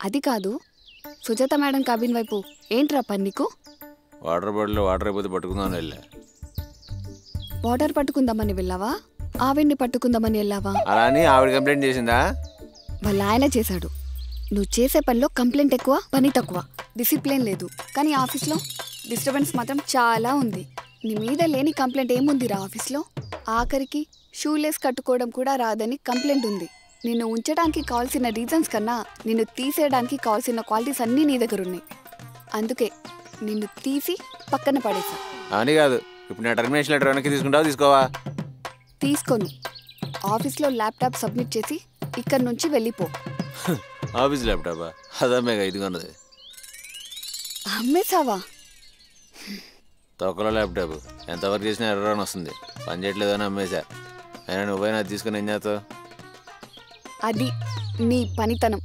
అది కాదు, Sujatha madam cabin వైపు ఏంట్రా పని నీకు? వాటర్ బాటిల్లో వాటర్ అయిపోతే పట్టుకుందామని వెళ్ళా. వాటర్ పట్టుకుందామని వెళ్ళావా, ఆవిడ్ని పట్టుకుందామని వెళ్ళావా? అలా అని ఆవిడ కంప్లైంట్ చేసిందా? వాళ్ళ ఆయన చేశాడు. నువ్వు చేసే పనిలో కంప్లైంట్ ఎక్కువ, పని తక్కువ, డిసిప్లిన్ లేదు. కానీ ఆఫీస్లో డిస్టర్బెన్స్ మాత్రం చాలా ఉంది. నీ మీద లేని కంప్లైంట్ ఏముందిరా ఆఫీస్లో? ఆఖరికి షూలెస్ కట్టుకోవడం కూడా రాదని కంప్లైంట్ ఉంది. నిన్ను ఉంచడానికి కావాల్సిన రీజన్స్ కన్నా నిన్ను తీసేయడానికి కావాల్సిన క్వాలిటీస్ అన్నీ నీ దగ్గర ఉన్నాయి. అందుకే నిన్ను తీసి పక్కన పడేసా. అని కాదు, ఇప్పుడు నా టర్మినేషన్ లెటర్ వెనక్కి తీసుకుంటావా తీసుకోవా? తీసుకోను. ఆఫీస్లో ల్యాప్టాప్ సబ్మిట్ చేసి ఇక్కడి నుంచి వెళ్ళిపో. ఆఫీస్ ల్యాప్టాపా? అదమ్మేగా ఇదిగొన్నది. అమ్మేసావా? తొక్కలో ల్యాప్టాప్ ఎంతవరకు చేసినా ఎర్ర అని వస్తుంది. పని చేయట్లేదని అమ్మేశా. అయినా నువ్వైనా తీసుకుని ఏం చేస్తావు? అది నీ పనితనం.